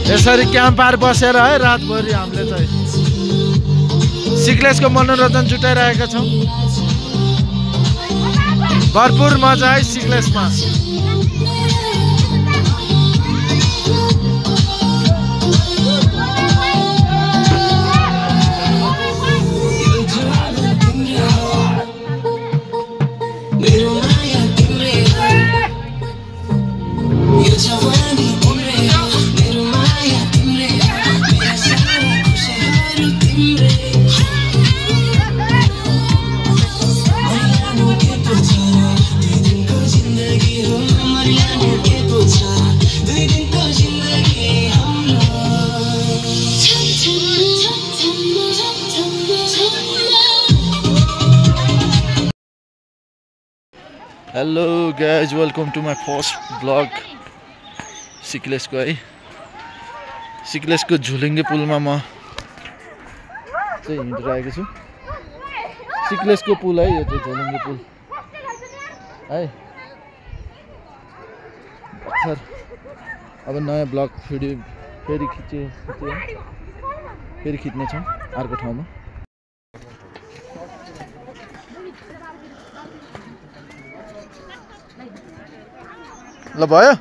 यसरी क्याम्पफायर बसेर है रातभरि हामीले चाहिँ सिक्लेसको मनोरञ्जन जुटाइरहेका छौँ। भरपुर मजा है सिक्लेसमा। Hello guys, welcome to my first blog सिक्लेसको है। सिक्लेसको झुलिङ्गे पुलमा म चाहिँ हिँडिरहेको छु। सिक्लेसको पुल है यो चाहिँ झुलिङ्गे पुल है। भर्खर अब नयाँ ब्लग भिडियो फेरि खिच्नेछौँ अर्को ठाउँमा। ल भयो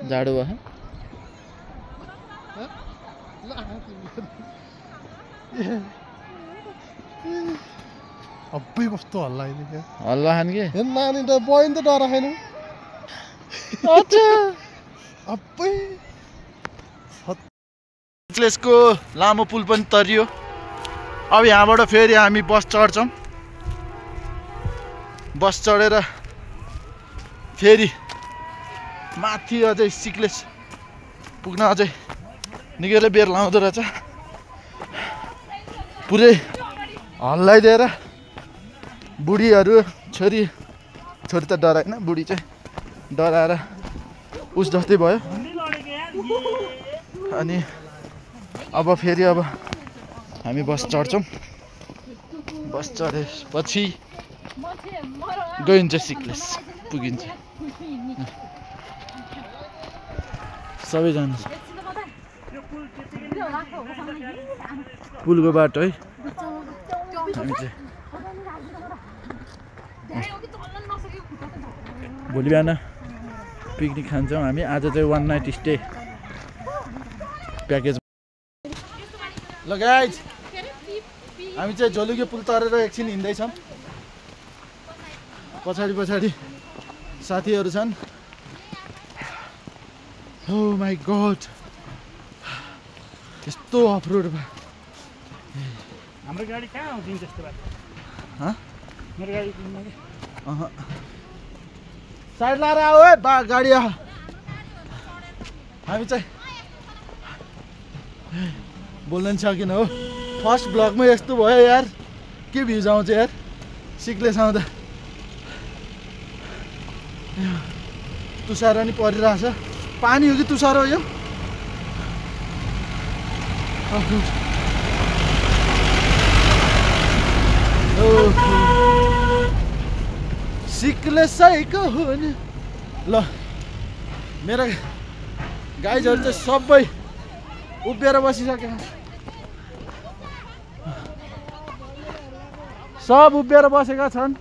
जाडो भयो। अब्बै कस्तो हल्ला आइदियो हल्ला खाने के नानी त बहिनी त डर खाएन। अब्बै सिक्लेसको लामो पुल पनि तरियो। अब यहाँबाट फेरि हामी बस चढ्छौँ। बस चढेर फेरि माथि अझै सिक्लेस पुग्न अझै निकै बेर लाउँदो रहेछ। पुरै हल्लाइदिएर बुढीहरू छोरी त डराएन, बुढी चाहिँ डराएर उस जस्तै भयो। अनि अब फेरि हामी बस चढ्छौँ। बस चढेपछि गइन्छ सिक्लेस पुगिन्छ। सबैजना पुलको बाटो है। हामी चाहिँ भोलि बिहान पिकनिक खान्छौँ हामी। आज चाहिँ 1 नाइट स्टे प्याकेज। ल गाइज, हामी चाहिँ झोलुगे पुल तरेर एकछिन हिँड्दैछौँ। पछाडि साथीहरू छन्। ओ माई गड, यस्तो अफरोड भयो। हाम्रो गाडी कहाँ आउँछ त्यस्तो बाटो? मेरो गाडी साइड लाएर आऊ है गाडी। हामी चाहिँ बोल्न नि सकिन हो। फर्स्ट ब्लगमै यस्तो भयो यार। के भ्युज आउँछ यार सिक्लेस आउँदा। तुसारो नि परिरहेछ। पानी हो कि तुसारो हो यो? सिक्लेसैको हुन्। ल मेरा गाइजहरू चाहिँ सबै उभिएर बसिसके। सब उभिएर बसेका छन्।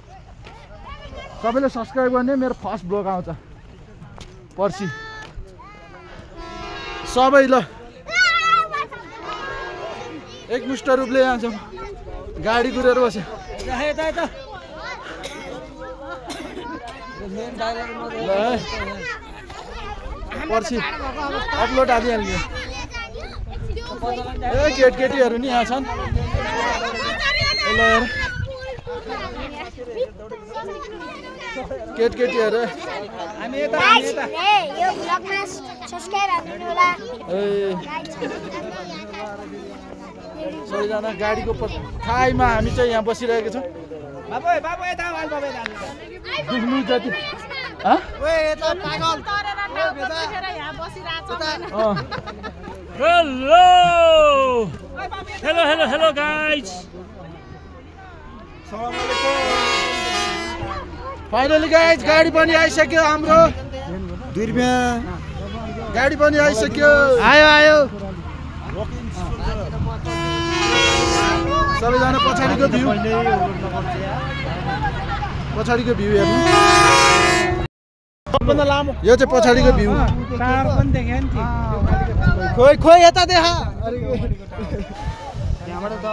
सबैले सब्सक्राइब गर्ने। मेरो फर्स्ट ब्लग आउँछ पर्सि। सबै ल एकमुष्ट रूपले यहाँ छ। गाडी कुरेर बस्यो। पर्सि अपलोड हालिहाल्यो। ए केटीहरू नि यहाँ छन्। ल केटीहरू सबैजना गाडीको खाइमा हामी चाहिँ यहाँ बसिरहेको छौँ। दुख्नु जति हेलो गाइज। फाइनली गाइज गाडी पनि आइसक्यो हाम्रो। 2 रुपैयाँ गाडी पनि आइसक्यो आयो सबैजना पछाडिको भ्यू हेर्नु सबभन्दा लामो यो चाहिँ पछाडिको भ्यू कार पनि देख्यो नि खोइ यता देखा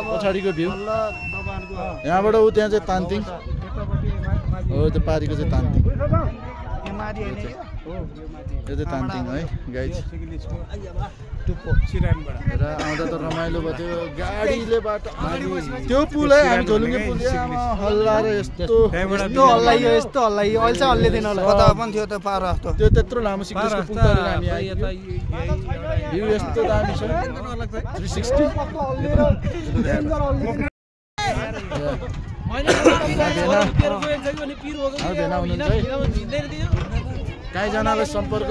पछाडिको भ्यू यहाँबाट ऊ त्यहाँ चाहिँ तान्तिङ हो त्यो पारीको चाहिँ तान्तिङ यो चाहिँ तान्तिङ है गाइज र आउँदा त रमाइलो भयो त्यो गाडीले बाटो त्यो पुल है हामी झोलुङ्गे पुल हल्ला र यस्तो हल्लाइयो अहिले चाहिँ हल्ले थिएन होला कता पनि थियो त पार जस्तो त्यो त्यत्रो लामो सिक्किसको पुल तरेर हामी आयो भ्यू यस्तो दामी छ 360 काहीँजनालाई सम्पर्क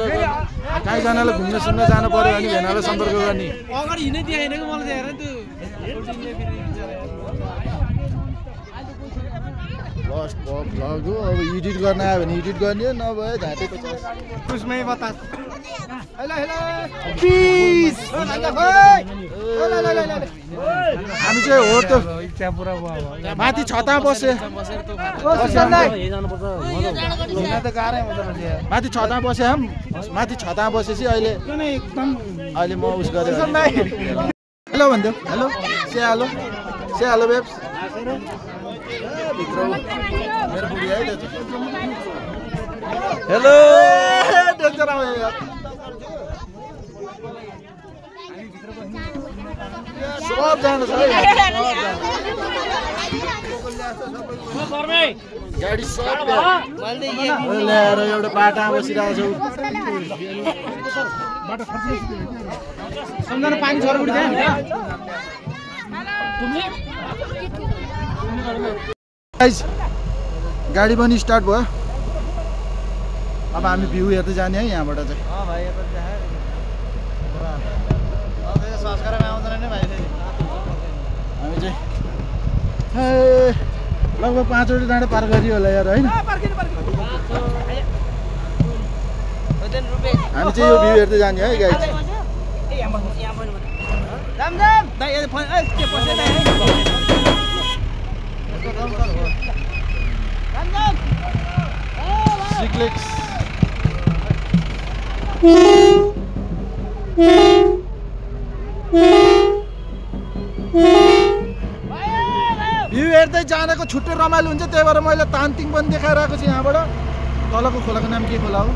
काहीँजनालाई घुम्न सुन्न जानु पर्यो भने भेनालाई सम्पर्क गर्ने अगाडि हिँड्नै दिएन कि मलाई देखेर त्यो फर्स्ट भ्लग हो अब एडिट गर्न आयो भने एडिट गर्ने नभए झाँटे 50 उसमै बतास हामी चाहिँ हो त माथि छता बसे माथि छता बसे हम माथि छता बसेपछि अहिले म उस गरेँ हेलो भन्दै हेलो से हेलो बेब्स भित्र मेरो बुढी है हेलो डेन्जर आयो यार सबजना छ है गाडी सब ल्याएर एउटा बाटामा बसिरहेको छौ सम्झना पानी छोरा बुढी थियो गाइस गाडी पनि स्टार्ट भयो अब हामी भ्यू हेर्दै जाने है यहाँबाट चाहिँ हामी चाहिँ लगभग 5 वटा डाँडा पार गरियो होला यार होइन हामी चाहिँ यो भ्यू हेर्दै जाने है गाइस सिक्लेक्स भ्यू हेर्दै जानेको छुट्टै रमाइलो हुन्छ त्यही भएर मैले तान्तिङ पनि देखाइरहेको छु यहाँबाट तलको खोलाको नाम के खोला हो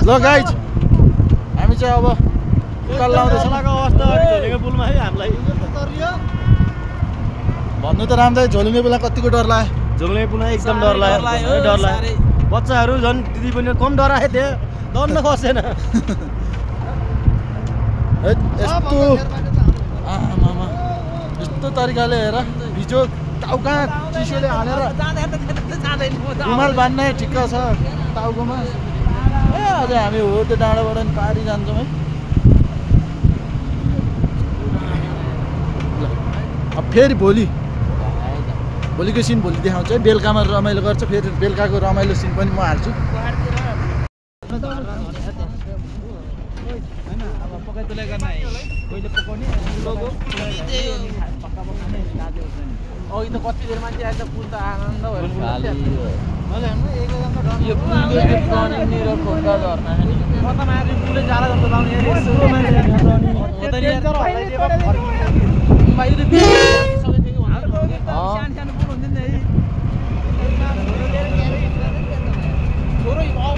ल गाइज हामी चाहिँ अब उकाल लाउँदैछौँ भन्नु त राम्रै झोलुङ्गे पुलमा कतिको डर लाग्यो झोलुङ्गे पुलमा एकदम डर लाग्यो बच्चाहरू झन् दिदी पनि कम डराए थियो डर खसेन यस्तो आमामा यस्तो तरिकाले हेर भिजो टाउ कहाँ चिसोले हालेर रुमाल बान्ने ठिक्क छ टाउकोमा अझै हामी हो त्यो डाँडाबाट पनि पारी जान्छौँ है अब फेरि भोलिको सिन भोलि देखाउँछ है बेलुकामा रमाइलो गर्छ फेरि बेलुकाको रमाइलो सिन पनि म हाल्छु अघि त कति बेर मान्छे आएछ पुल त आनन्द भयो यो खोका झर्ना पुलै जाला जस्तो छोरो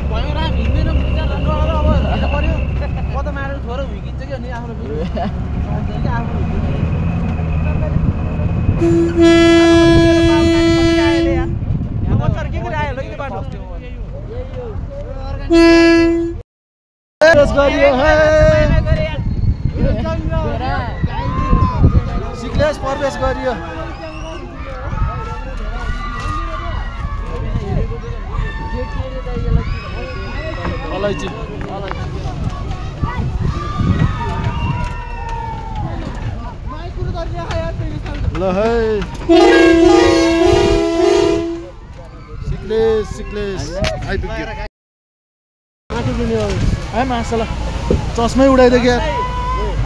भयो राम हिँड्दैन अब हेर्नु पर्यो कता मारेर छोरो हिँडिन्छ कि अनि आफ्नो सिक्लेस पर्व प्रवेश गरियो अलैची ल है सिक्लेस आइपुग्यो है मासला चस्मै उडाइदियो क्या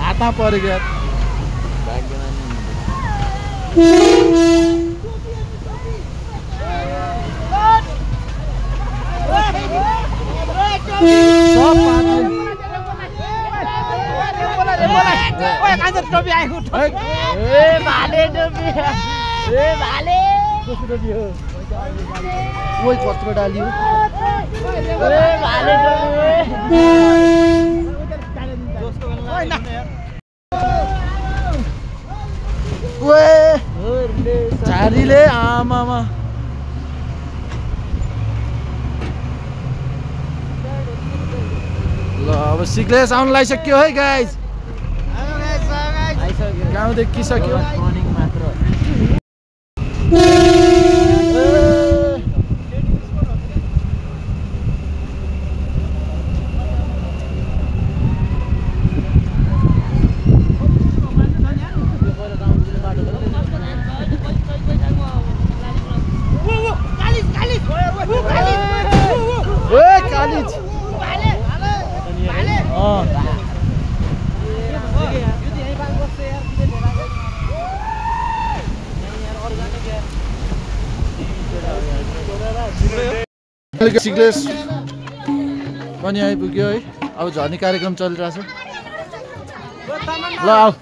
हातमा पऱ्यो क्या सब ओइ कत्रो डालियो झारीले आमामा ल अब सिक्लेस आउनु लागिसक्यो है गाइज गाउँ देखिसक्यो सिक्लेस पनि आइपुग्यो है अब झर्ने कार्यक्रम चलिरहेछ ल आऊ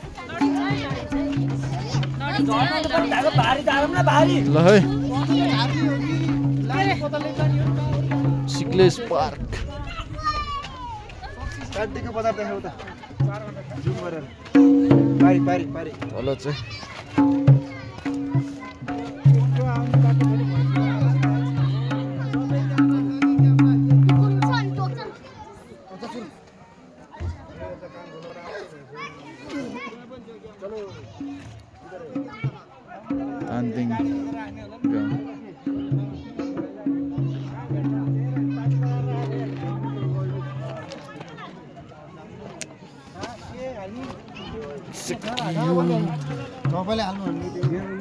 ल है सिक्लेस पार्क तल चाहिँ Anding तपाईँले हाल्नु